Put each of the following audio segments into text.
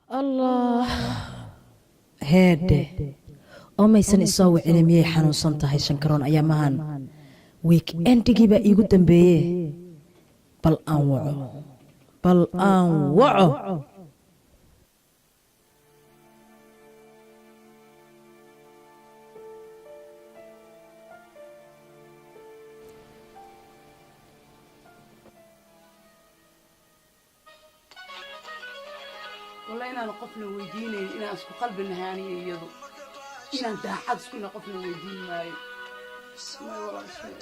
allah heedhe oo maysan isoo wicini miyay xanuunsan tahay shankaroon ayaamahan week endigii baa iigu dambeeye bal aan waco والله أنا قفنا ويديني إنا أسكو قلب النهانية يضو إنا أنت حد سكنا قفنا ويديني ماي ما والله شيء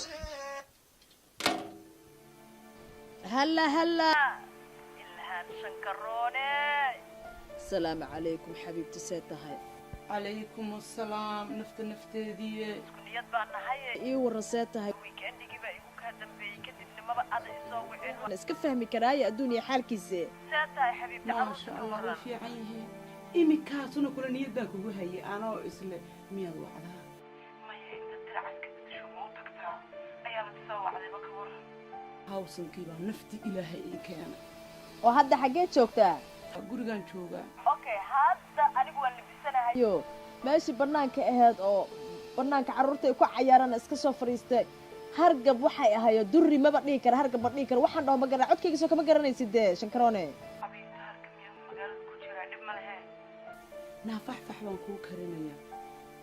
هلا إلهام شنكروني السلام عليكم حبيبتي سيتهاي عليكم السلام نفت دي كليات بقى هاي إيه ورسيتهاي ويكندي كيبا إيكو كادم بي كدب لما بقى يسوي أنا اسكف فهمي كرايا الدنيا حالك إزاي سيتهاي حبيبتي ما شاء الله في عينه إيمي كاتونا كل نيت باك وهي أنا وإسله مية وعدها ما هي أنت تلعب كده شو موتك تا أيام تسوي على بكور هاوسن كيبا نفتي إلهي إن كان وهذا حاجات شوكتا gurigan jooga okay hadda anigu waan libisanahay meeshii banaanka ahayd oo banaanka carruurta ay ku cayaaraan iska soo fariistay hargab waxay ahayo durri maba dhigi kara hargab ma dhigi kara waxaan dhaho ma garan codkayga soo kama garanaysid shankaroone habiibta hargab miya magaalada ku jira dhib ma lahayn naafaxfax baan kuu karinaya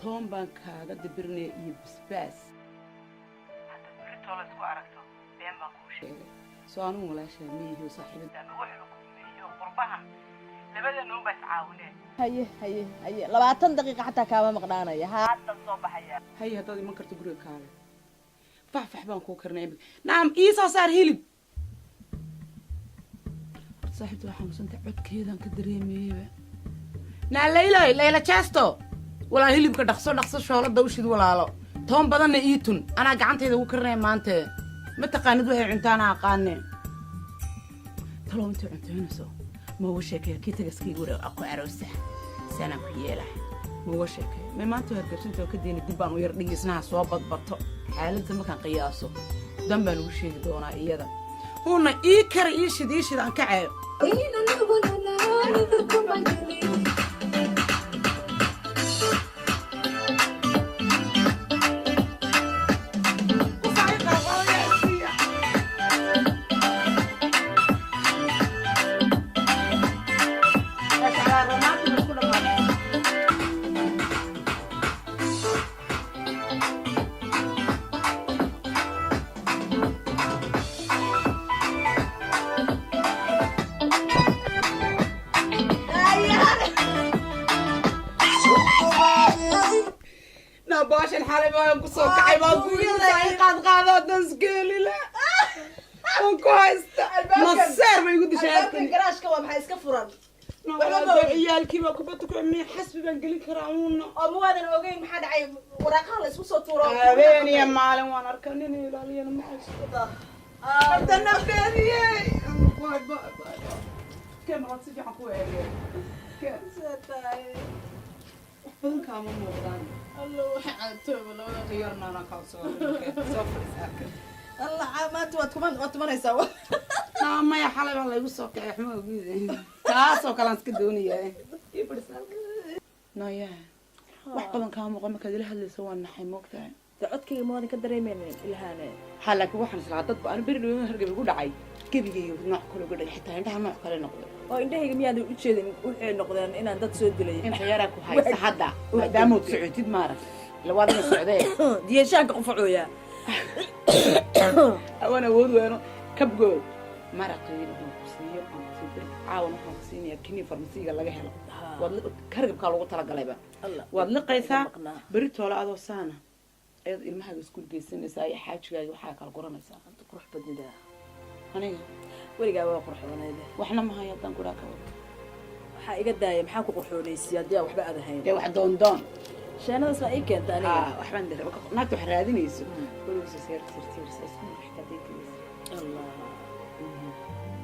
toon baan kaaga dabirnaya iyo basbaas hadda berritoo la isku aragto been baan kuu sheegay soo anugu walaashaa miyihiiyo saaxiibada qurbahan labadana u bas caawineen haye 20 daqiiqo xataa kaama maqnaanaya hadda soo baxaya haye haddaad iman karto guriga kaale faxfax baan kuu karnay naam ii soo saar hilib saaxiibta waxaan xanuunsanta codkeedaan ka dareemayeyba naa layla jeesto walaa hilibka dhaqso shoolada ushid walaalo toon badanna ii tun anaa gacantayda ugu karinaya maante ma taqaanid waxay cuntaana aqaane talow intay cuntaynayso ما هو شيء كي تجسكي يقول أكو عروسة سنة كيالة ما هو شيء ما أنتوا هالكرشين تو كدين الدبان ويرني يسنها صوابط بطة حالة ما كان قياسه دم بنوشي دونا إيادا هون إيكر إيش عن كعب باش الحالة ما ينقصوا كعي ما أقول قاد نسقيلي لا وكويس نصير ما يقول شيء الجراج كوام حيس كفران والله عيال كيما كبتك عمي حسبي بنقلي كراعونا مو هذا الوجين محد عيب وراقها لسه صوتورا أبين يا معلم وأنا أركنني لا لي أنا ما أحس بدنا بيني باي كم رصيف عقوي كم ستاي فين كام موضان الله حياته ولا غيرنا أنا كاسور صفر ساكن الله عامات واتمنى يسوي ما يا حلال الله يوسف يا حمو جيزي كاسو كلام سكدوني يبرسال نايا وحقا كان مقام كذا هل سوى النحي موقتها تعودك ما هذا كدري من الهانة حالك وحنا سلعتات أنا بري لو هرجع بيقول عاي كيف يجي نوع كله قدر حتى عندها نوع كله نقدر إنت هيك مياد وتشيل نقدر إن أنت تسود لي إن خيارك وهاي سحدا دامو سعودي مارس لو هذا السعودية دي شانك قفعويا وأنا أقول وأنا كبقول مرقي وحسية عاون حسيني كني فرنسية الله جهلا وكرب كالو ترى قلبه وادلقيسا بريت ولا هذا سنة المها يسكون جيسين ساي حاجة جاي وحاجة القرآن سا أنت قرح بدني ده هنيجا ورجع قرح بدني ده وإحنا ما هي تنقول أكبر حقيقة دايم حاكو قرحوني السيادية وحبة هذا هين ده واحد دون شان هذا اسمه إيه كنت أنا وحبان ده ناكتو حرادين يسوع كله سير اسمه حكاية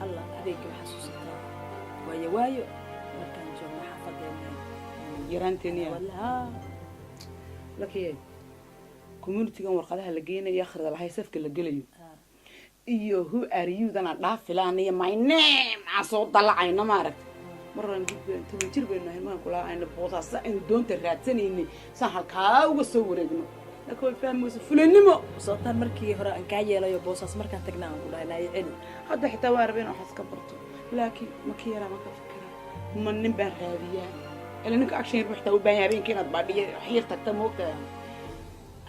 الله هذيك محسوسة وايو مركان جمع حفظنا يرانتني ولا لك إيه كوميونتي كان ورقدها لقينا ياخذ على هاي سفك اللي قليو إيوه هو أريو ده أنا لا فلان يا my name عصوت طلع عينه ما عرفت maraan gudbeen toban jir baynu nahay maan kula ayna boosaas aynu doonta raadsanayni saan halkaa uga soo wareegno laakiin way fahmayso fulanimo sababtaan markii hore aan kaa yeelayo boosaas markaan tagnaa aan ku dhahay naa celi hadda xitaa waa rabeen waxaas ka barto laakiin ma ka yaraa ma ka fikiraa ma nin baan raadiyaa ila ninka action yar xitaa u baahan habeenkii inaad baadhiya xiir tagta moogtaa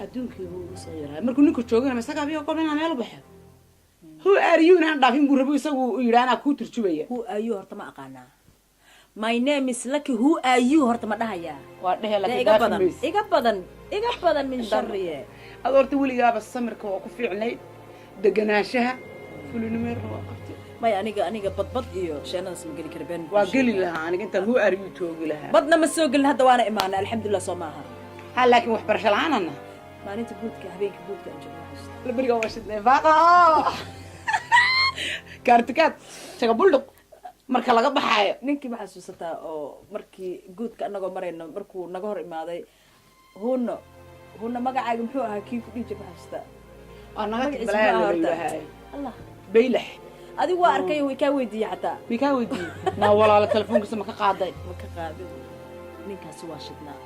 adduunkii buu ugu soo yaraa markuu ninka joogana ma isagaa biyo kolba inaan meel u baxo who are you inaan dhaafin buu rabo isagu yidhaa anaa kuu turjubaya who are you horta ma aqaanaa my name is lucky who are you horta ma dhahayaa waa dhehe laakiin iga badan min sharriye ad horta weligaaba samirka waa ku fiicnayd deganaanshaha fulinimeerna waa qabtay may aniga badbad iyo sheenadaas ma geli kara been waa geli lahaa aniga intaan who are you joogi lahaa badna ma soo gelin hadda waana imaana alxamdulilah soo maaha ha laakiin waxbarasho la-aanana maalinta guudka habeenka guudka aan joogo laberiga waa shidnay baaqa kaartikaad shaga buldhuq marka laga baxaayo ninkii ma xasuusataa oo markii guudka anagoo marayno markuu naga hor imaaday huno magacaaga muxuu ahaa kii ku dhiija ma xasuustaa waa naga tibalaaya allah baylax adigu waa arkay way kaa weydiiyey xataa way kaa weydiiyey naa walaalo telefoonkiisa ma ka qaaday ninkaasi waa shidnaa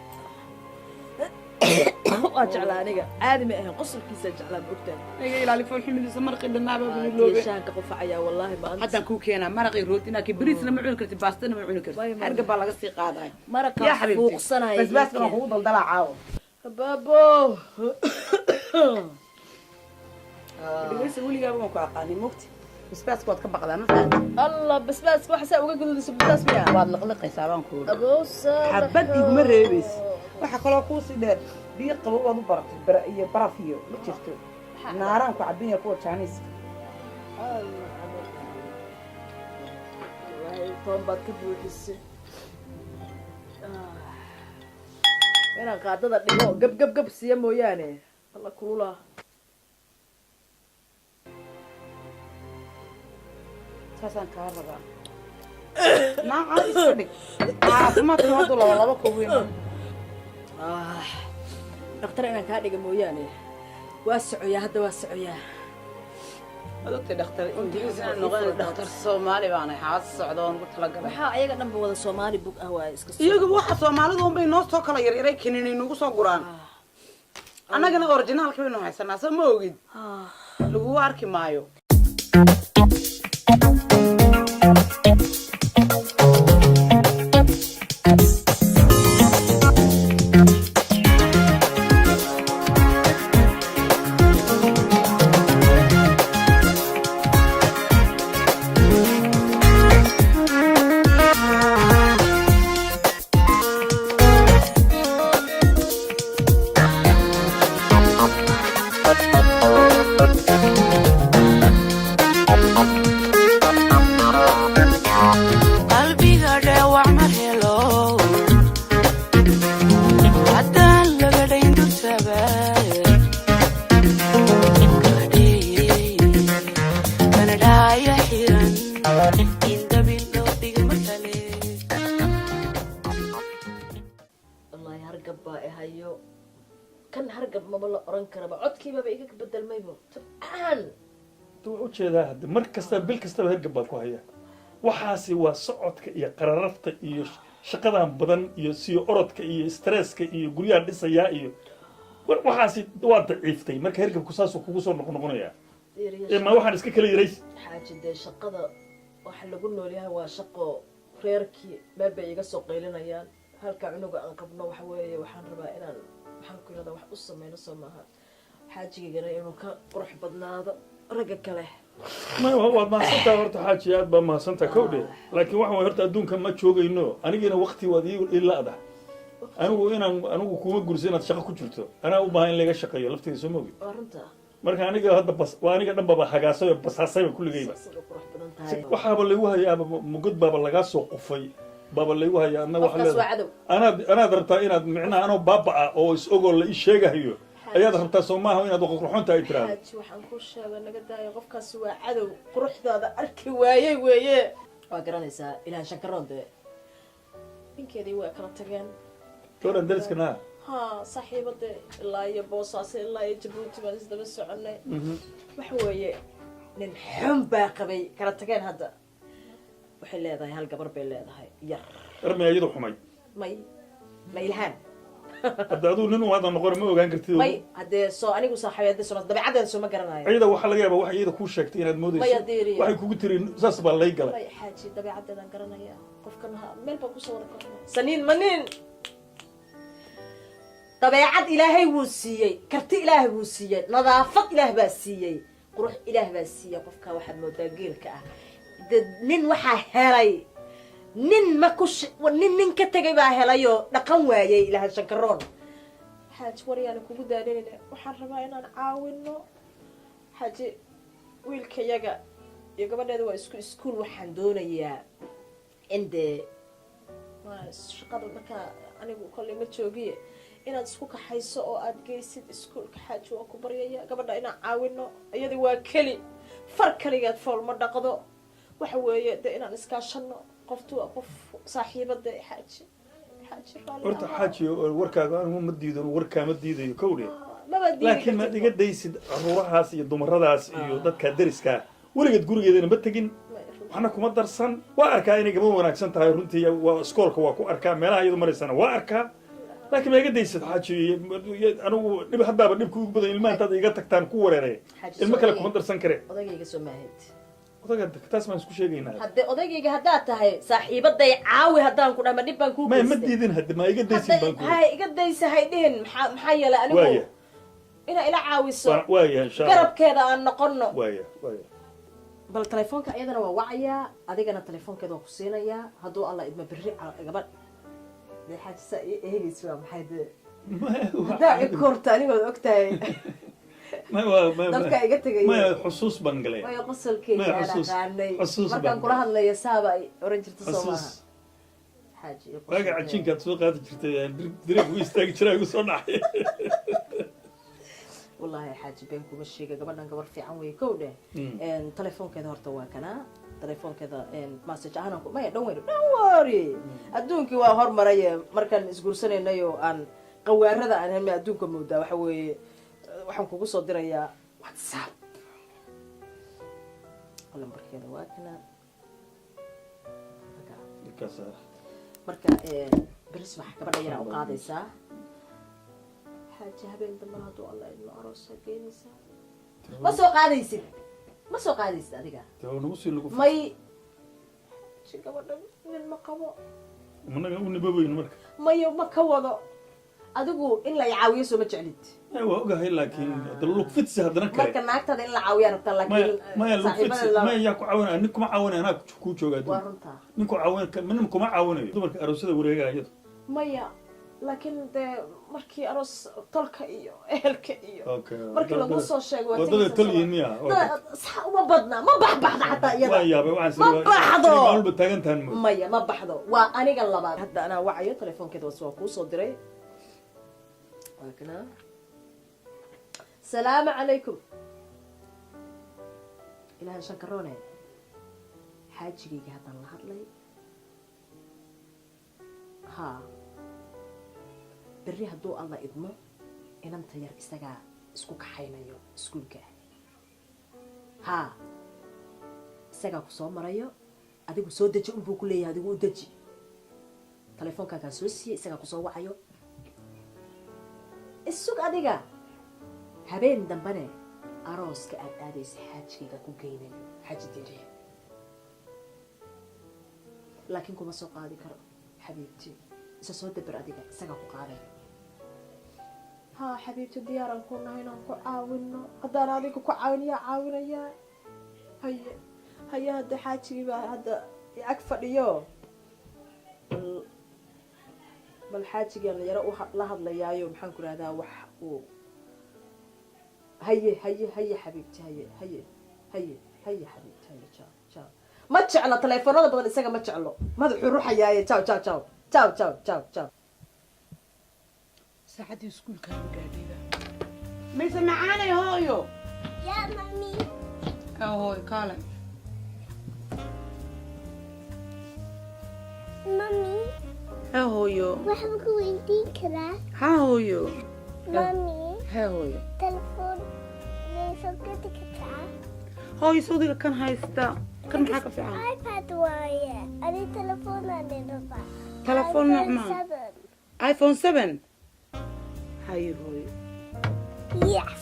waa jeclaa aniga caadi ma ahayn qosolkiisa jeclaa ma ogtahay iga ilaali foolxumidiisa marqii dhanaaba biloobe shaanka qofacayaa wallaahi maanta haddaan kuu keenaa maraqii rootina ki bariisna ma cuni karti baastana ma cuni karti harga baa laga sii qaadaay maraqa fuuqsanaya basbaaska waan kugu daldalaa caawo baabo dhigaysa weligaaba waan ku aqaanay mogti basbaaska waad ka baqdaa ma fahanti allah basbaaska waxa saa uga gududaysa basbaas miya waad liqliqaysaa baan kuuhi aboosa xabad iguma reebaysa waxa kaloo kuusii dheer biyo qabo waad u baratay iyo baraf iyo ma jirto naaraan ku cabinaya kuwa jaaniiska toon baad ka buuxisay inaan qaadada dhigo gab siiya mooyaane alla kululaa saasaan kaa rabaa naaca iska dhig caafimaadka haduu laba ka weyn dhakhtar inaan kaa dhiga mooyaane waa socoyaa hadda waa socoyaa adogtay dhakhtar ingiriis inaan noqon dhakhtar soomaali baanay xaas socda oon ugu talagalay maxaa ayaga dhanba wada soomaali bug ah waaye iska iyaga waxa soomaalida unbay noo soo kala yaryaray kaniinay nagu soo guraan annagana orijinaalka baynu haysanaa soo ma ogid lagu arki maayo ujeedaa hadda mar kastaba bil kastaba hergab baa ku haya waxaasi waa socodka iyo qararafta iyo shaqadan badan iyo siyo orodka iyo stresska iyo guryaha dhisayaa iyo waxaasi waa daciiftay marka hergabku saasuu kugu soo noqnoqonayaa ma waxaan iska kala yarays xaaji dee shaqada waxa lagu noolyahay waa shaqo reerkii meel bay iga soo qaylinayaan halka cunuga aan qabno waxa weeye waxaan rabaa inaan maxaan ku yidhahdaa wax u sameyno soo maaha xaajigaygana inuu ka qurux badnaado ragga kale waad mahadsantaha horta xaaji aad baa mahadsantaha kowdhe laakiin waxa way horta adduunka ma joogayno anigina waqti waad ilaada anigu kuma gursa inaad shaqo ku jirto anaa u baahan in laga shaqeeyo lafteeda soo mogi marka aniga hadda waa aniga dhan baba hagaasay oo basaasayba kulligayba waxaaba lagu hayaaba mugod baaba lagaa soo qufay baaba lagu hayaa anna waxa leedahay anaad rabtaa inaad micnaha anoo baaba oo is ogoo la ii sheegahayo ayaad rabtaa soo maaha inaad qurxoonta ay tiraahdo xaaji waxaan ku sheegay naga daayo qofkaasi waa cadow quruxdaada arki waayey weeye waa garanaysaa ilaahan shankaroon dee ninkeedii waa kala tageen gabadhan dariskana ha saaxiibade ilaa iyo boosaaso ilaa iyo jabuuti baan isdaba soconay waxa weeye nin xun baa qabay kala tageen hadda waxay leedahay hal gabar bay leedahay yar armay ayadu xumay may ma ilhaan hadda aduu nin waada noqon ma ogaan kartid may haddee soo anigu saaxiibadeed soo dabeecadeeda soo ma garanayo ayada waxa laga yaabaa wax iyada kuu sheegtay inaad moodayso Maya diiriya. waxay kugu tiri saas baa lay galay may xaaji dabeecadeedaan garanaya qofkan meel baan kusoo wada kornay saniin manin dabeecad ilaahay wuu siiyey karti ilaahay wuu siiyey nadaafad ilaah baa siiyey qurux ilaah baa siiyey qofka waxaad moodaa geelka ah nin waxaa helay nin ma ku nin ka tegay baa helayoo dhaqan waayey ilaahay shankaroon xaaji waryaana kugu daadinayna waxaan rabaa inaan caawino xaaji wiilkayaga iyo gabadheeda waa isku iskuul waxaan doonayaa in dee shaqada markaa anigu kolley ma joogiye inaad isku kaxayso oo aad geysid iskuulka xaaji waa ku baryaya gabadha inaan caawino iyada waa keli far kaligeed fool ma dhaqdo waxa weeye dee inaan iskaashano qoftu waa qof saaxiibada xaaji horta xaaji warkaaga anigu ma diido warkaa ma diidayo kowdhe maba diidi laakiin ma dhiga daysid caruurahaas iyo dumaradaas iyo dadka dariska weligeed gurigeedana ma tegin waxna kuma darsan waa arkaa inay gabadh wanaagsan tahay runtii waa iskoolka waa ku arkaa meelaha iyadu maraysana waa arkaa laakiin ma iga daysid xaaji anigu dhib haddaaba dhibka ugu badan ilmaha intaad iga tagtaan ku wareeraya ilmo kale kuma darsan kare odagayga soo maahid odaga taas baan isku sheegaynaa haddee odagayga haddaad tahay saaxiibaday caawi haddaan ku dhaha ma dhib baan kuu ma diidin hadda ma iga daysid baan ku hay iga daysa hay dhihin maxaa yeelay anigu inaa ila caawiso waaya insha Allah garabkeeda aan noqono waaya bal telefoonka iyadana waa wacayaa adigana telefoonkeeda waa ku siinayaa hadduu alla idma berri gabadh dee xaajisa eegaysi waa maxay dee haddaa ikorta anigood ogtahay dadka iga tegay maya xusuus baan galay maya qosolkeeda aan aqaanay markaan kula hadlaya saaba ay oran jirta soo maaha xaaji waaga cajiinkaad soo qaadi jirtay direg u istaagi jiraa igu soo dhacay wallahi xaaji been kuma sheega gabadhan gabar fiican wey kow dheh telefoonkeeda horta waa kanaa telefoonkeeda message ahaan maya dhan worry adduunkii waa hormaray markaan isguursanaynayo aan qawaarada aan helmay adduunka moodaa waxa weeye waxaan kugu soo dirayaa whatsapp lambarkeeda waa kana marka beris wax gabadha yaraa u qaadaysaa xaaji habeen dambe hadduu alla idmo aroosa geenaysaa ma soo qaadaysid adiga may gabadha nin ma qabo managa u nibabayno marka mayo ma ka wado adigu in la caawiyo soo ma jeclid waa ogahay laakiin lug fitsi haddana kale marka naagtada in la caawiyaa rabtaa laakiin maya lug fitsi maya yaa ku caawinaya nin kuma caawinaya anaa ku joogaa waa runtaa nin ku caawin nin kuma caawinayo dumarka aroosada wareegaya iyadu maya laakiin dee markii aroos tolka iyo ehelka iyo markii lagu soo sheego wadada tolyiin miya uma badna ma baxda xataa iyada waa yaabay waxaan ma baxdo maalba taagantaan maya ma baxdo waa aniga labaad hadda anaa wacayo telefoonkeeda waa kuu soo diray وكنا السلام عليكم إلى شكرونه حاجي هذا الله هذلي ها بري هدو الله إدمه إن أنت يا إستجا سكوك حينا يو سكوك ها إستجا كسوم مرايو أديكو سودة جم بقولي أديكو دجي تلفون كاسوسي إستجا كسوم وعيو السوق أديكا habeen dambane arooska aad aadaysa xaajkayga ku geynayo xaaji diri laakiin kuma soo qaadi karo xabiibti isa soo dabar adiga isaga ku qaaday ha xabiibti diyaaran ku nahay inaan ku caawino haddaan adiga ku caawinayaa caawinayaa haye hadda xaajigii baa hadda ag fadhiyo bal xaajigaan yaro la hadlayaayo maxaan ku rahdaa wax uu هيا حبيبتي هيا حبيبتي تشاو ما تشعل تليفون هذا بدل يسقى ما تشعله ما ذو روح يا تشاو ساعتي سكول كانوا قاعدين ما يسمعاني هويو يا مامي هوي كالا مامي ها هويو وحبك وينتي كذا ها هويو مامي ها هويو تلفون ليس كده كذا هوي صديقك كان هايستا kan maxaa ka fiican iPad waaye. Ani telefoon aan rabaa. telefoon nooc maa iPhone 7 haye hooyo Yes.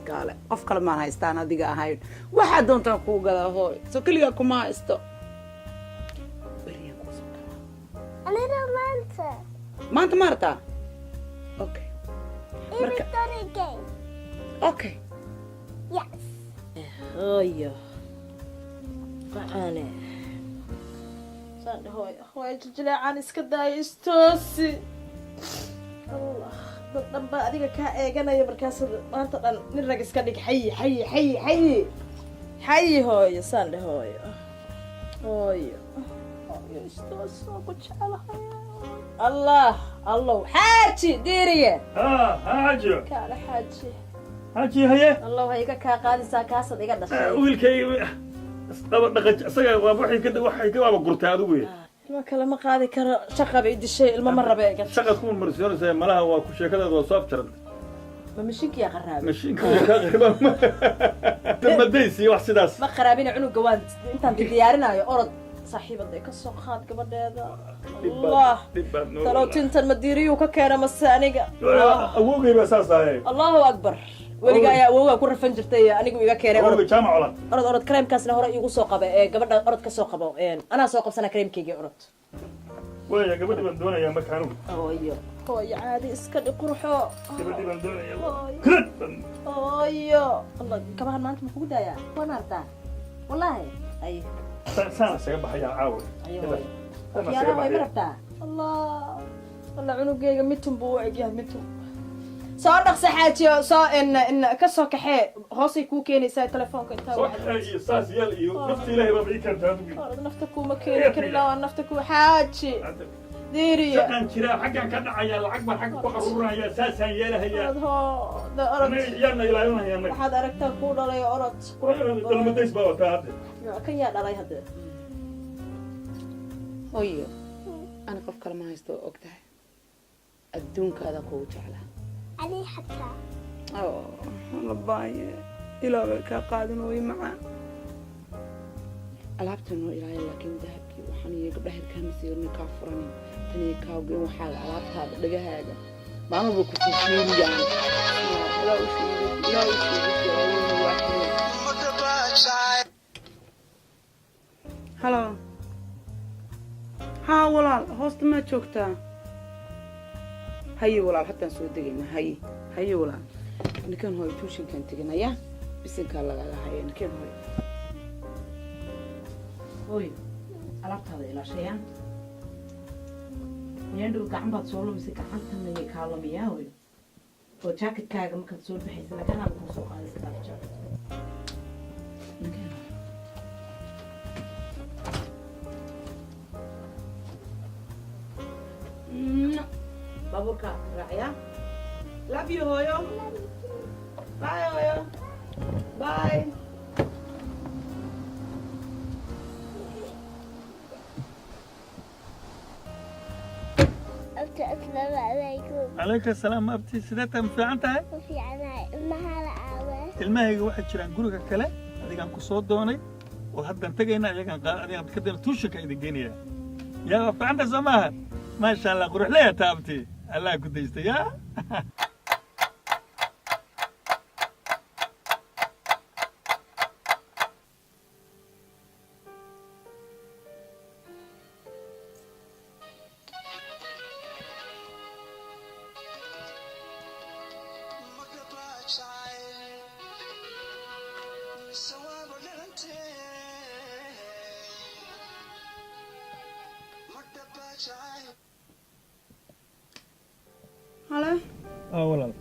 gaale qof kale maan haystaan adiga ahayn waxaa doontaan kuu gadaa hooy soo keligaa kuma haysto beriyaan kuu soo galaa Anina maanta. maanta ma artaa okay marka Inventory game. okay Yes. hooyo qacaane saan hooyo hooyo jiljileecaan iska daayo istoosi allah dad dhan baa adiga kaa eeganaya markaas maanta dhan nin rag iska dhig xayi xayi xayi xayi xayi hooyo saan dhe hooyo hooyo hooyo istoosi waan ku jecelahay allah allow xaaji diiriye ها حاجة kaale xaaji حاجة هي allow ha iga kaa qaadaysaa kaasad iga dhashay wiilkay dhaqaj asaga waa waxay ka waaba gurtay adigu ilma kale ma qaadi karo shaqa bay dishay ilma ma rabe eega shaqad ku marsiinaysa malaha waa ku sheekadaada waa soo afjaran ma mashiinkiyaa qaraabay mashiinka ka qariba tamadaysi wax sidaas ma qaraabina cunuga waan intaan diyaarinaayo orod saaxiibada ka soo qaad gabadheeda allah talow tintan madiiriyuu ka keena mase aniga awogay baa saas ahay allahu akbar weliga ayaa awowgaa ku rafan jirtay anigu iga keenay awogay jaamac olan orod kareemkaasna hore iigu soo qaba ee gabadha orod ka soo qabo anaa soo qabsana kareemkaygii orod waya gabadhi baan doonayaa marka anugu hooyo hooyo caadi iska dhig qurxo gabadhi baan doonayaa hooyo allah kabahan maanta ma kugu daayaa waa maartaa wallaahi ay saana isaga baxayaa caawa waxyaalaha way ma rabtaa allah allah cunugayga mitun buu u egyahay mitun soo dhaqsa xaajiyo soo in ka soo kaxee hoosay kuu keenaysaa telefoonka intaa soo kaxeeyo saas yeel iyo nafta ilaahay baa ii keentay adigu nafta kuuma keeni kari laa nafta kuu xaaji diiriya shaqan jira xaggan ka dhacaya lacag baan xagga ku xaruuranaya saasaan yeelahayaa orod yaana ilaalinaya anaga waxaad aragtaa kuu dhalay orod dalmadays baa wataa hadda kan yaa dhalay hadda hooyo ani qof kale ma haysto og tahay adduunkaada kugu jeclaa Ani xataa. labaaye ilaa bay kaa qaadin way macaan alaabtan noo ilaaya laakiin dahabkii waxaan iyo gabdhaha hirkaamasiirna kaa furanin tan iyo kaawgeen waxaaga alaabtaada dhagahaaga maalmaba ku fiiriyaan ilaa u halo haa walaal hoosta maa joogtaa haye walaal haddaan soo degayna haye walaal ninkan hooy tuushinkaan teganaya bisinkaa lagaga haya ninkan hooy hooy alaabtaada ilaashayaan yandhow gacan baad soo lumisay gacantana kaa lumiyaa hooy oo jaaketkaaga markaad soo baxaysa laganaad kuu soo qaadaysa daaf jaaket baabuurka raacyaa love you hooyo bye hooyo bye Assalaamu calaykum. calayka asalaam abti sideeta ma fiican tahay Ku fiicanahay. Ilmaha la aawe. ilmahayga waxay jiraan guriga kale adigaan ku soo doonay oo haddaan tegayna adigaan kadib tuushinka idin geynaya yaa waa fiican tahay soo maaha maasha allah quruxleya taa abti allah ku daysta yaa halo walaal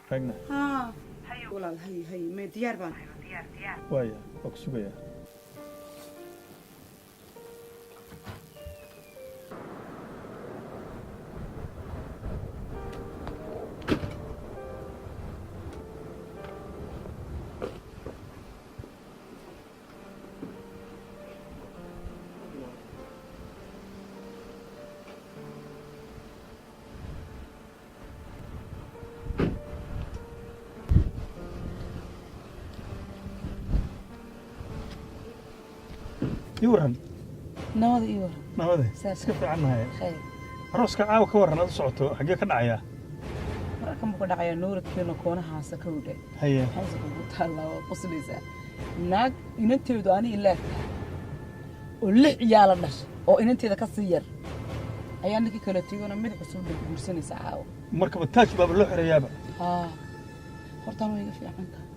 taagna haa walaal hay mee diyaar baan waaya waa ku sugaya ii waran nabada iyo nabade Saas. iska fiicannahay khayr arooska caawa ka warran aad u socoto xaggee ka dhacayaa marka ma ku dhacaya nuuradkeena koonahaasa ka wdhe haye xaysa kugu taallaa waa qoslaysaa naag inanteedu ani ilaah oo 6 ciyaala dhashay oo inanteeda ka sii yar ayaa ninkii kala tegona mid cusub bay guursanaysaa caawa markaba taaj baaba loo xirayaaba haa hortaan way iga fiican tahay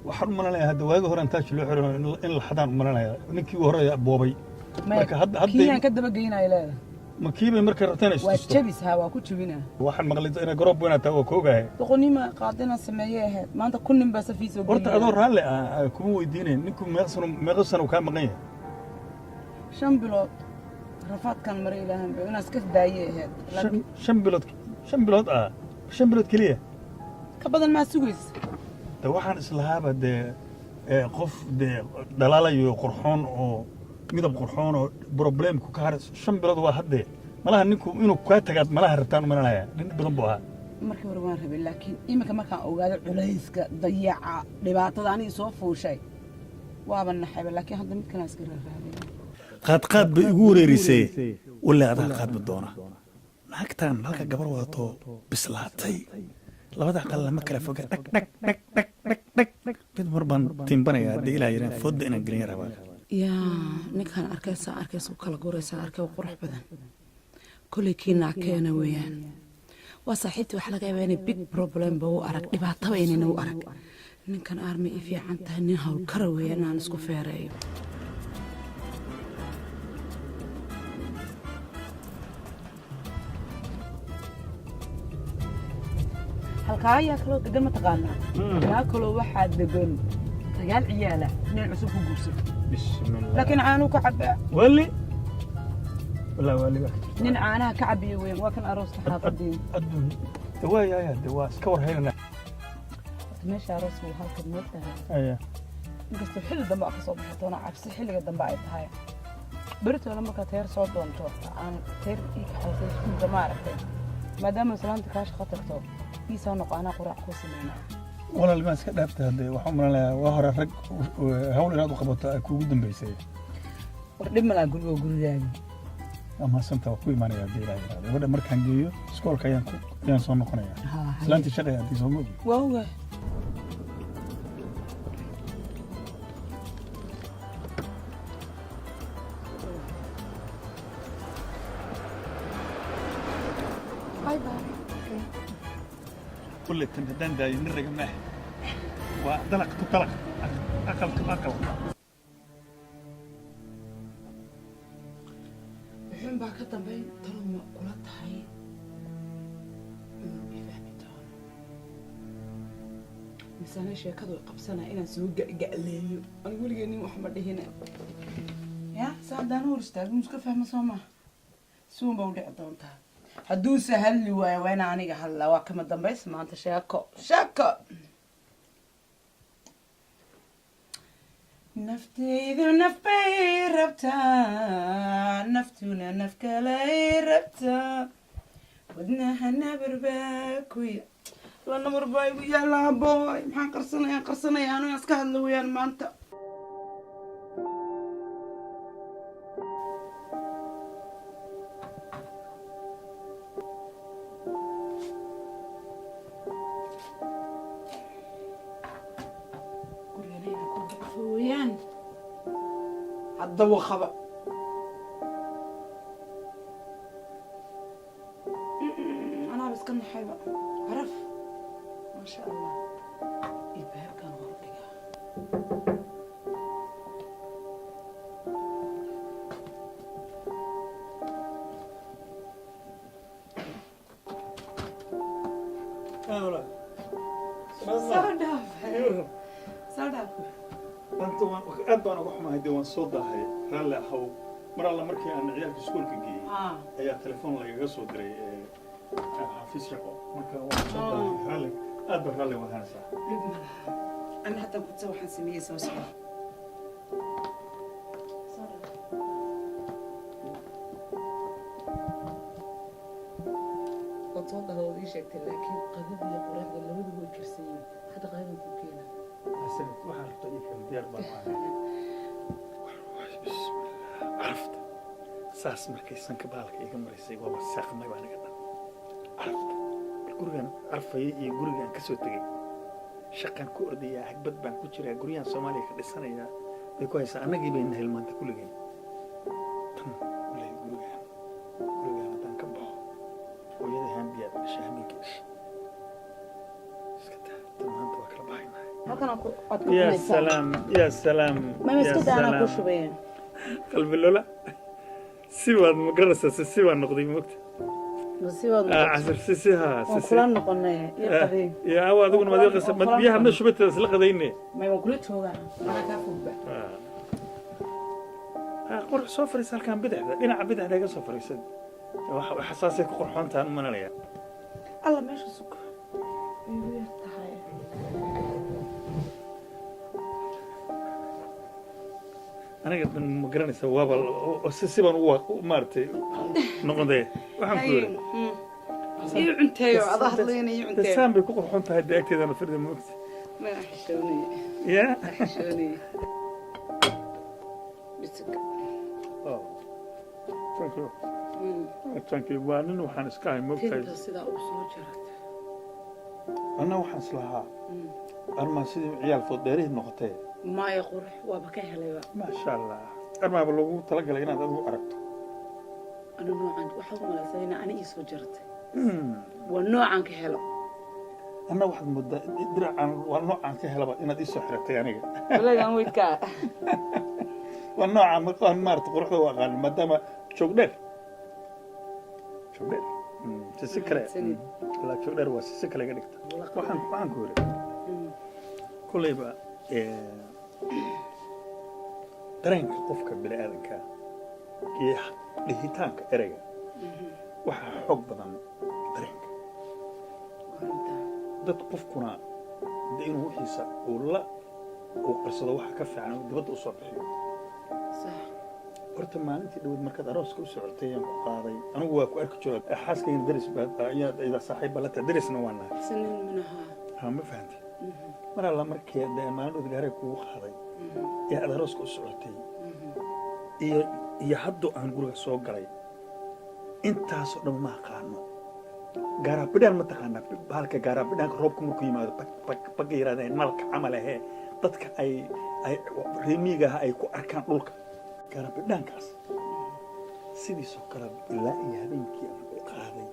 waxaan u malanayaa hadda waagi hore taaj loo xiro in la xadaan u malanayaa ninkii hore boobay marka hadda kiyaan ka daba geynaya leedahay ma kiibay markay rabtaan waa istusto jabis haa waa ku jabinaa waxaan maqlay inay garoob weynaa taa waa koogahay doqonima qaadina sameeyay ahayd maanta kun nin baa safiisoo horta adoo raalli ah kuma weydiinayn ninku meeqa sano kaa maqan yahay 5 bilood rafaadkan maray ilaahan bay inaas ka daayay ahayd laakiin 5 bilood 5 bilood keliya ka badan ma sugaysa de waxaan islahaaba dee qof dee dhalaalayo qurxoon oo midab qurxoon oo problemku ka haray 5 bilood waa haddee malaha ninku inuu kaa tagaad malaha rabtaan u malanaya nin badan buu ahaa markii hore waan rabay laakiin iminka markaan ogaado culayska dayaca dhibaatada aniga soo fuushay waaba naxayba laakiin hadda mid kale iska raaraaday qaadqaad bay igu wareerisay walaa adaa qaadma doona naagtan halka gabar wadato bislaatay labada aqal lama kala foga dhag dhag dhag dhag dhag dhag mid mar baan tiimbanaya haddii ilaa yaraan fooda inaan gelin rabaa yaa ninkaan arkaysa u kala guraysaa arkay qurux badan kolley kiinaa keena weeyaan waa saaxiibtii wax laga yaabaa inay big problem ba u arag dhibaataba inayna u arag ninkan aarmay i fiican tahay nin howlkara weeyaan inaan isku feereeyo halkaa ayaa kaloo degan ma taqaanaa ilaa kaloo waxaa degan 9 ciyaala nin cusub ku guursan bismillah laakiin caanuu ka cabaa wali walaa wali nin caanaha ka cabiyo weyn waa kan arooska xaafadiin adduun dawaaya de waa iska war haynana meesha aroos waa halka meeltahay aya inkastoo xilli dambe ka soo baxay toona cabsi xilliga dambe ay tahay beritoona markaa teer soo doonto aan teer ii ka xawsay iskuulka ma aragtay maadaama islaanta kaa shaqo tagto ii soo noqo quraac ku sameynaa walaal ma iska dhaafta hadee waxaan u malanayaa waa hore rag hawl inaad u qabato ay kuugu dambaysay war dhib malaa gurigaagi ama santa waa ku imaanaya haddii ilaa yaraado gabadha markaan geeyo iskoolka ayaan soo noqonayaa islaantii shaqaya haddii soo mogi waa ogahay كل تمدان دا ينرق معه ودلق تطلق أقل أقل الحين بقى كتب بين ترى مأكولات هاي بيفهم تون مثلا شيء كذا قبسنا إنا سوق قليل أنا أقول جاني محمد هنا يا سعد أنا ورستاج مش كفهم سامع سو بودع دونتها hadduu sahalli waayo waa ina aniga hadlaa waa kama dambays maanta sheeko naftaydu naf bay rabtaa naftuna naf kalay rabtaa wadnaha nabar baa kuya la nabar baa igu yaalaa booy maxaan qarsanaya aniga iska hadla weyaan maanta الضوء خبأ أنا بس كنا حلوة عرف ما شاء الله الباب كان غرقها صدف أنت أنا وحنا هيدا ونصودا هاي رلا حو مرة الله مركي أنا عيال في سكول كجي هي تلفون لا يقصد دري حافظ شقة مركا ونصودا رلا أدبر رلا وهنا صح أنا حتى كنت سوي حسمية سوسة قد صدق هو ذي شكل لكن قدد يا قرآن اللي هو كرسيين حتى غير ممكن حسنت waxaan rabtaa ii kan diyaar baan عرفت saas markay sanka baalka iga marisay waa saaqmay baan iga dhan عرفت gurigan arfay iyo gurigan ka soo tagay shaqan ku ordaya hagbad baan ku jiraa gurigan Soomaaliya ka dhisanaya bay ku haysaa anagii bay helmaanta kuligeen tan kulay gurigan tan ka baxo hooyada hanbiyaad shahmiga iska taa maanta waa kala baxaynaa halkan ku qad ku يا سلام يا سلام ma iska daana ku shubeen قلب اللولا سوى مقرصة سوى النقدي موقت siwad عصر سيها kula noqonay iyo qadeen يا عواد أقول ما دي قصة ما بيها من شو بتسلق ذيني ma waan kula joogaa ana ka fogba قرح صفر يسال كان بدع أنا بدع ده صفر يسد حساسية قرحان تان من عليها alla meesha suko iyo tahay أنا قد من مقرني سوابا وسيبان هو مارتي نقدي وحن كوري iyo cunteeyo ada hadlaynayo cunteeyo تسام بيكون قرحان تهاي دقيقتي أنا فرد موقت ma xishoonay يا xishoonay bisik thank you waa nin waxaan iska hay moogtahay tinta sida u soo jarata anna waxaan islahaa armaa sidii ciyaal foodeerihii noqotee maya qurux waaba ka helayba maasha allah armaaba loogu talagalay inaad adigu aragto ana noocan waxaad u malaysay in ani ii soo jaratay waa noocan ka helo anna waxaad moodaa diracaan waa noocaan ka helaba inaad ii soo xiratay aniga walagan weydka waa noocaan markaan maarata quruxda u aqaanin maadaama joog dheer sisi kale walaa joog dheer waa sisi kale iga dhigta waxaan ku yiri kollayba dareenka qofka bini aadanka iyo dhihitaanka ereyga waxaa xoog badan dareenka dad qofkuna inuu wixiisa uu qarsado waxa ka fiican uu dibadda u soo bixiyo horta maalintii dhaweyd markaad arooska u socotay aan ku qaaday anigu waa ku arki jiray xaaskayna daris ida saaxiib balata darisna waa nahay sinin minaha ha ma fahanti mar alla markii maalin udgaarey kugu qaaday ee aad arooska u socotay iyo haddoo aan guriga soo galay intaasoo dhan ma aqaano gaaraabidhaan ma taqaanaa bahalka gaaraabidhaanka roobka markuu yimaado bagga yidhahdeen nalka camal ahee dadka ay reemiigaha ay ku arkaan dhulka gaaraabidhaankaas sidiisoo kale ilaa iyo habeenkii aan ku qaaday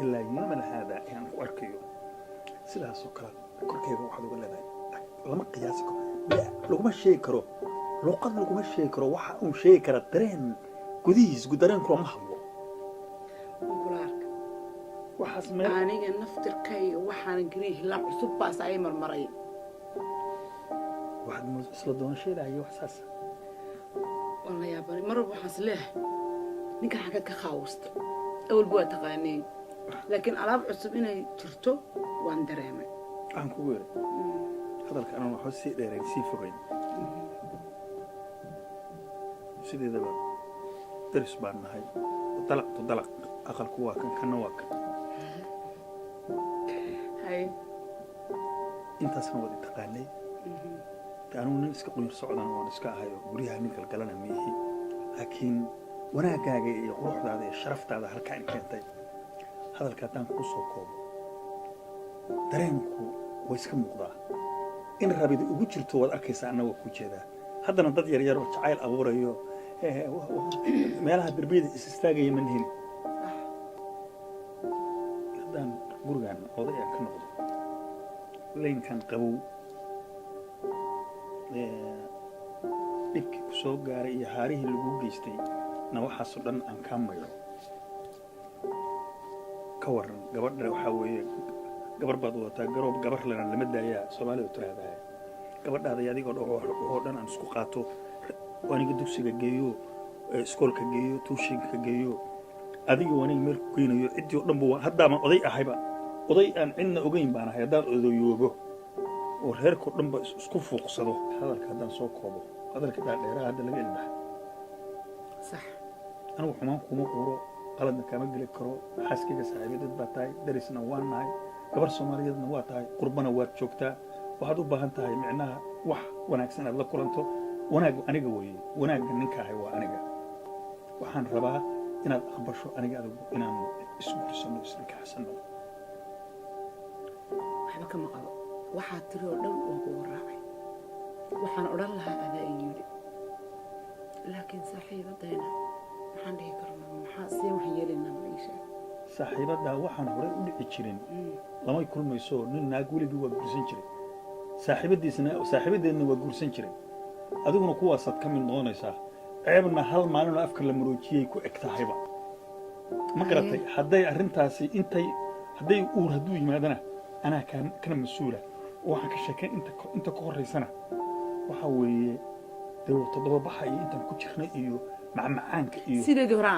ilaa yoomana haadaa aan ku arkayo sidaasoo kale korkeeda waxaad uga leedahay lama qiyaasi karo laguma sheegi karo luqad laguma sheegi karo waxa uu sheegi karaa dareen gudihiis dareenku lama hadlo waxaas meel aniga naftirkayga waxaan gariih la cusub baas ay marmaray waxaad isla doonasheedaayo wax saas wala yaabani mar waxaan isleeyahay ninkan xagad ka qaawsta awalba waa taqaaneen laakiin alaab cusub inay jirto waan dareemay waxaan kugu yiri hadalka anaan waxba sii dheerayn sii fogayn sideedaba daris baan nahay dalaqtu dalaq aqalku waa kan kana waa kan hay intaasna waad taqaanay taanu nin iska qoyr socdan waan iska ahayo guriyaha nin galgalana miihi laakiin wanaagaaga iyo quruxdaada iyo sharaftaada halka in keentay hadalka haddaan ku soo koobo dareenku way iska muuqdaa in rabida ugu jirto waad arkaysaa anna waa ku jeedaa haddana dad yar yar oo jacayl abuurayo meelaha darbiyada is istaagaya ma nihin haddaan gurigan oday aan ka noqdo laynkan qabow dhibkii ku soo gaaray iyo haarihii lagu geystay na waxaasoo dhan aan kaa mayo ka waran gabadha waxaa weeye gabar baad wadataa garoob gabar lena lama daayaa soomaalidu tiraahdaa gabadhaada iyo adigoo oo dhan aan isku qaato aniga dugsiga geeyo iskoolka geeyo tuushinka geeyo adiga waniga meel ku geynayo ciddii oo dhanba haddaaban oday ahayba oday aan cidna ogeyn baan ahay haddaan odayoobo oo reerkao dhanba isku fuuqsado hadalka haddaan soo koobo hadalka dhaadheeraha hadda laga ilbaxa sax anigu xumaan kuma quuro qaladna kaama geli karo xaaskayga saaxiibadad baa tahay darisna waan nahay gabar soomaaliyeedna waa tahay qurbana waad joogtaa waxaad u baahan tahay micnaha wax wanaagsan aad la kulanto wanaag aniga weeye wanaagga ninka ahay waa aniga waxaan rabaa inaad aqbasho aniga adigu inaan isguursano isnikaxsano waxba kama qabo waxaad tiri oo dhan waan kugu raacay waxaan odhan lahaa adaa i yidhi laakiin saaxiibadayna maxaan dhihi karnaa maxaa see waxaan yeelaynaa maisha saaxiibaddaa waxaan horey u dhici jirin lamay kulmayso nin naag weligii waa guursan jiray saaxiibadeedna waa guursan jiray adiguna kuwaasaad ka mid noqonaysaa ceebna hal maalinoo afka la maroojiyey ku eg tahayba ma garatay hadday arrintaasi hadday uur hadduu yimaadana anaa kana mas-uula oo waxaan ka sheekayn inta ka horraysana waxaa weeye dee toddoba baxa iyo intaan ku jirnay iyo macmacaanka iyo sideedii hore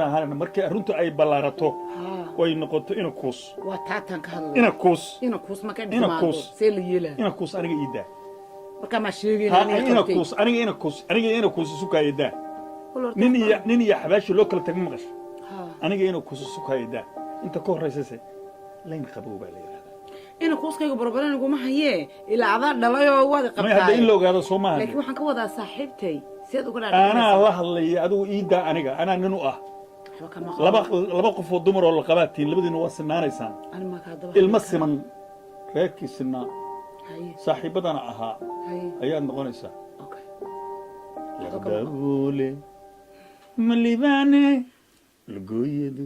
ahaanayna markii arrintu ay ballaarato way noqoto ina kuus waa taataan ka hadlay ina kuus ma ka dhimaado see la yeelaa ina kuus aniga ii daa marka ma sheegayna aniga ina kuus isu kaayadaa nin iyo xabaashi loo kala tagma maqash aniga ina kuus isu kaayadaa inta ka horraysase layn qabow baa la yidhahdaa ina kuuskayga barbaran iguma hayee ilaa adaa dhalayoo waad qabtaa hadda in la ogaado soo maaha laakiin waxaan ka wadaa saaxiibtay seed uga dhaadhacaysaa anaa la hadlaya adigu ii daa aniga anaa nin u ah laba qofoo dumar oo la qabaatiin labadiina waa sinaanaysaan ilma siman reerkii sinaa saaxiibadana ahaa ayaad noqonaysaa daboole malibaane lagooyadu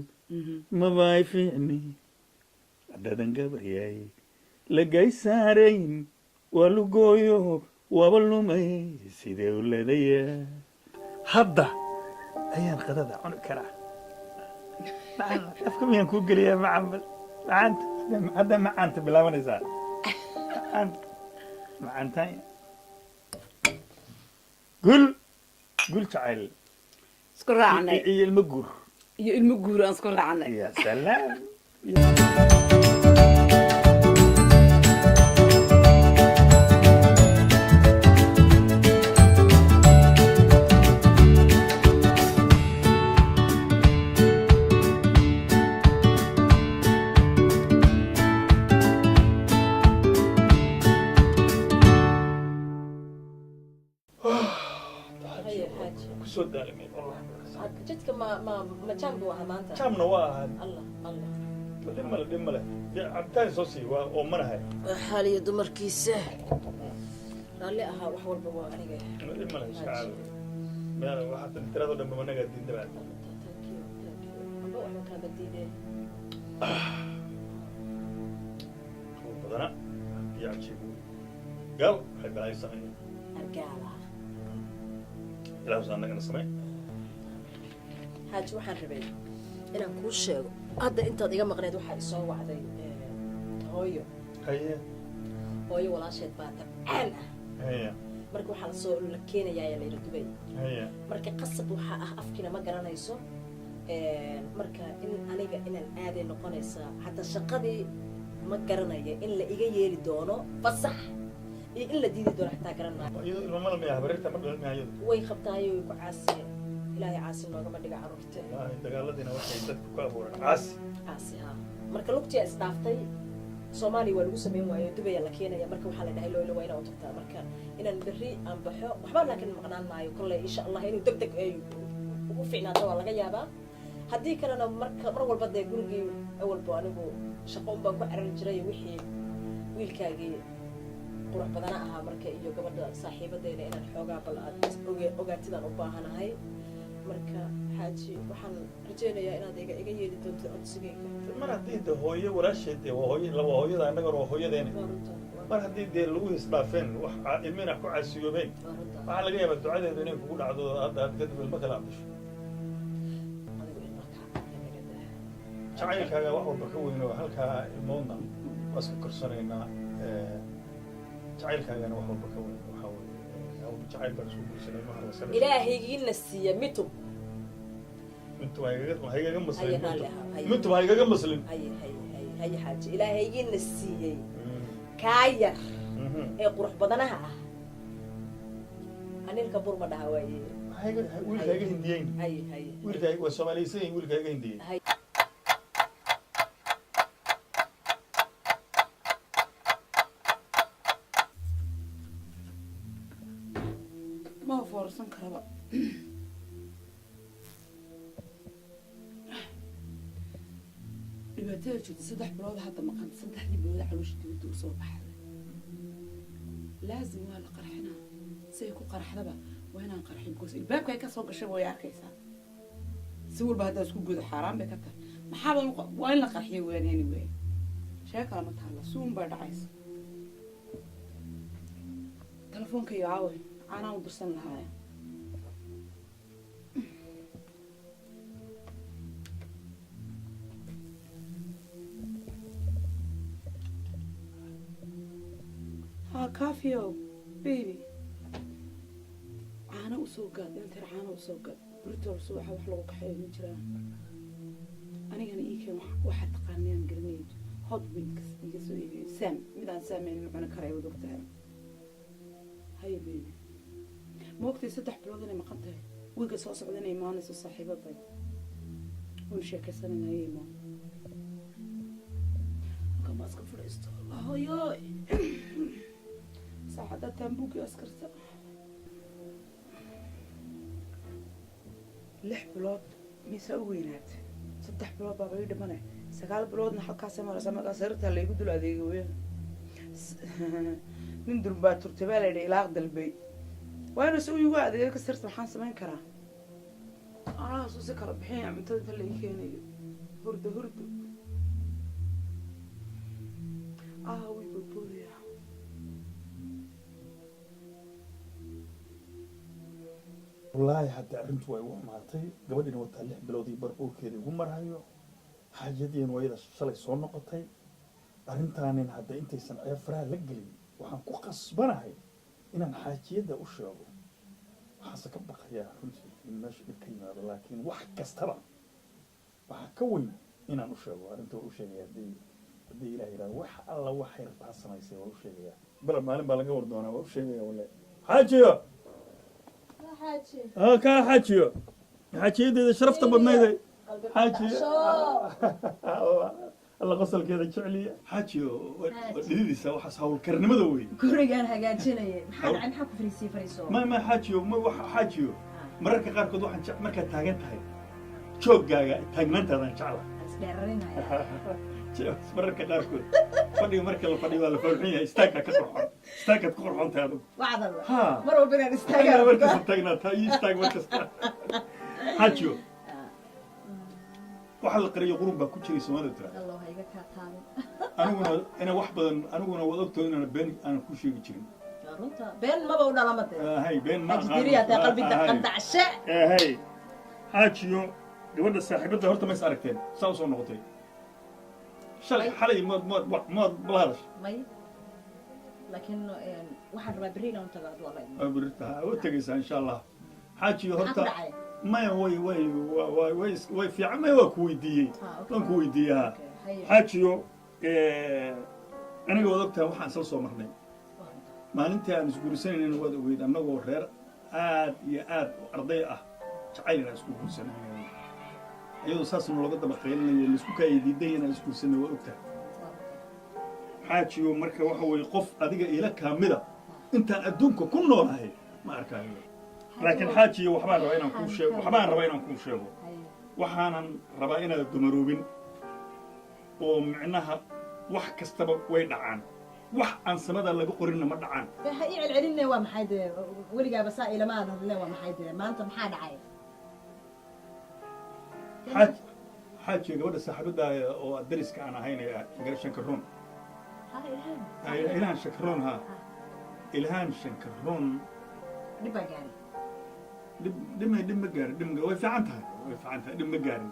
mabaay fiicni haddadan gabaryaay lagay saarayn waa lugooyo waaba lumay sidee u leedaya hadda ayaan qadada cuni karaa afka miyaan kuu geliyaa macaanta hadda macaanta bilaabanaysaa macaantaan gul jacayl isku raacnay iyo ilmo guur aan isku raacnay ya salaam jidka ma jambu aha maanta jamna waa ahaan allah dhimale cabitaan soo sii waa oo manahay xaaliyo dumarkiisa raalli ahaa wax walba waa aniga dhimale iska caawi meel waxaad tirado dhanba managaa diindaba amba waxba kaaba diideen badana iyo cajiibu gaal waxay balaayo sameeyeen argaala ilaahus annagana samey xaaji waxaan rabay inaan kuu sheego hadda intaad iga maqneed waxaa isoo wacday hooyo walaasheed baa tabcaan ah marka waxaa lasoo la keenayaa layidhi dubay marka qasab waxaa ah afkiina ma garanayso marka in aniga inaan aaday noqonaysaa hataa shaqadii ma garanaya in la iga yeeli doono fasax iyo in la diidi doono xataa garanaayo way qabtaayo way ku caasiyeen ilaahay caasi noogama dhiga carruurte dagaaladina waxay dadku ku abuureen caasi haa marka lugtiya isdhaaftay soomaaliya waa lagu samayn waayo dubaya la keenaya marka waxaa la dhahay loola waa inaa u tagtaa marka inaan berri aan baxo waxba laakiin maqnaan maayo kolley insha allah inuu deg deg ay ugu fiicnaato waa laga yaabaa haddii kalena mar walba dee gurigii awalba anigu shaqo un baan ku carari jiray wixii wiilkaagii qurux badana ahaa marka iyo gabadha saaxiibadeena inaan xoogaa bal aad ogaatidaan u baahanahay marka xaaji waxaan rajaynayaa inaad iga yeeli doonto codsigayga mar haddii de hooyo walaasheed dee waa hooyada annagana waa hooyadeena mar haddii dee lagu isdhaafeen wax ilmina ku caasiyoobeen waxaa laga yaabaa ducadeedu inay kugu dhacdo hadda kadib ilmo kale aabdasho jacaylkaaga wax walba ka weyn oo halkaa ilmoodna waa iska korsanaynaa jacaylkaagana wax walba ka weyn waxaa weeye jacayl baan isku guursanay ma ilaahaygiina siiya mitub ha igaga maslin haye xaaji ilaahaygiina siiyey kaa yar ee qurux badanaha ah anilka bur ma dhaha waaye wiilka iga hindiyeyn wiilka waa soomaaliyeysan wiilka iga hindiyey doorsan karaba dhibaatada jirta 3 bilood hadda maqan 3 bilood caloosha dibadda u soo baxday laazim waa la qarxinaa say ku qarxdaba waa inaan qarxin because ilbaabka ay ka soo gashay way arkaysaa si walba hadda isku gudo xaaraan bay ka tahay maxaa waa in la qarxiyo weyn anyway sheekala ma taala suun baa dhacaysa telefoonka iyo caawe aanaa u dirsan lahaaya ها كافيو بيبي عانا وسوقات انت عانا وسوقات بريتو وسوحة وحلو كحيل مجرى أنا كان إيكي واحد قانين قرنيد هوت وينكس يسوي سام ميدان سامين معنا كراي ودكتور هاي بيبي موقتي 6 بلود أنا ما قنتها ويجا صوص بعدين إيمانس وصاحبة طيب ونشيك سنة إيمان كم أسكت فريست الله ياي ساعدة تنبوكي أسكرت 6 بلود مسوينات 6 بلود بابا يدمنه 9 بلودنا حكاسة مرة سمكة صرت اللي يقولوا هذه وين من دربات ترتبال اللي لاقد البيت وأنا أسوي واحد إذا كسرت محاس ما ينكره سوسي كربحين عم تنت اللي كاني هردو ويبوديا والله حتى أنت ومعطي قبل إنه وتلح بلودي بربو كذي ومرهايو حاجتين ويدا شلي صون نقطي أرنتانين حتى أنت سن أفرا لقلي وحن كوكس بناهي إن حاجة ده وشربه حاسك بقيا فهمتي المش الكلمة لكن واحد كسترا وحكون إن أنا وشربه أنت وشيء دي لا وح الله وحير تحسن يصير وشيء بلا ما بلا قول دونا وشيء ولا حاجة حاجة حاجة إذا شرفت بالميدة حاجة الله غسل كذا شعلي حاجة لذي سوا حسوا الكرنمة ذوي كوريجان هجاجيني محل عن حق فريسو ما حاجة ما حاجة مرة كقار كذا واحد مرة تاجنت هاي شو جاي تاجنت هذا شعله مرة كقار كذا فدي ولا فرحين استاكا كقرحون هذا وعد الله ها مرة بينا نستاجر أنا مركز تاجنت هاي استاك مركز حاجة واحد القرية قرون بكتشري سمادة ترى الله هيك كاتان أنا واحد أنا وضبط أنا بين أنا كل شيء بتشري رنتا بين ما بقول على متى هاي بين ما أجدري يا قلبي دقنت عشاء هاي حاجيو قبل صاحبتها هرت ما يسألكتين ساوسو نقطي شل حلي ما بلارش مي لكن واحد ما برينا وانت قاعد والله بريتها وتجلس إن شاء الله حاجيو هرت ما وي في عمي وكويدي لون كويديها حاجيو أنا وضبطها وحن سلسو مرني ما أنت أنا سكول سنة إنه وضع ويد أنا جو غير آد أرضية تعيننا سكول سنة أيوة أساس إنه لقد بقينا اللي سكول كايدي دينا سكول سنة وقتها حاجيو مركب وحوي القف أديك إلى كاملة أنت أدونك كل نور هاي ما أركان لكن حاجي وحبان ربينا نكون شيء وحنا ربينا الدمروبين ومعناها وح كستبق ويدعان وح عن سماد اللي بقولنا ما دعان هي العلنا ومحيد ولقى بسائل ما هذا لا ومحيد ما أنت محاد عايز حاجي قبل السحر ده والدرس كان هنا قال شنكرون إلهان شنكرون ها إلهان شنكرون نبقى يعني دم جاري ويفي عنتها دم جاري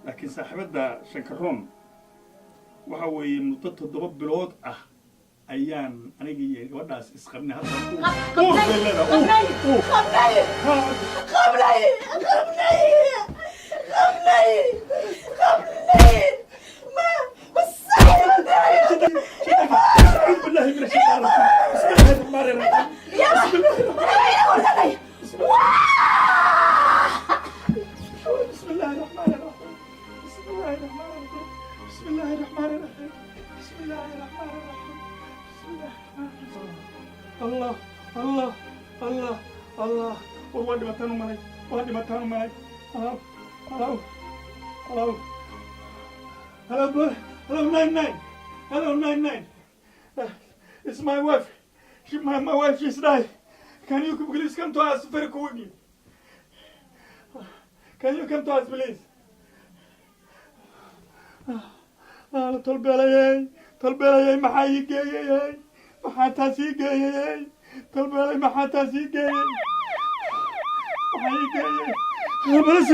لكن صاحبتها شنكرون وحوي مطط الضباب بالوضع أيام أنا جي وداس إسخبني هذا بالله من الشيطان بسم الله الرحمن الرحيم بسم الله الرحمن الرحيم بسم الله الرحمن الرحيم بسم الله الرحمن الرحيم بسم الله الرحمن الرحيم بسم الله الرحمن الرحيم الله الله الله الله وادي متانو ملاي hello hello hello hello boy hello 99 hello 99 it's my wife my wife she's died can you please come to us very quickly can you come to us please طلبي محاي جاي محاتاسي جاي طلبي محاتاسي جاي محاي جاي بس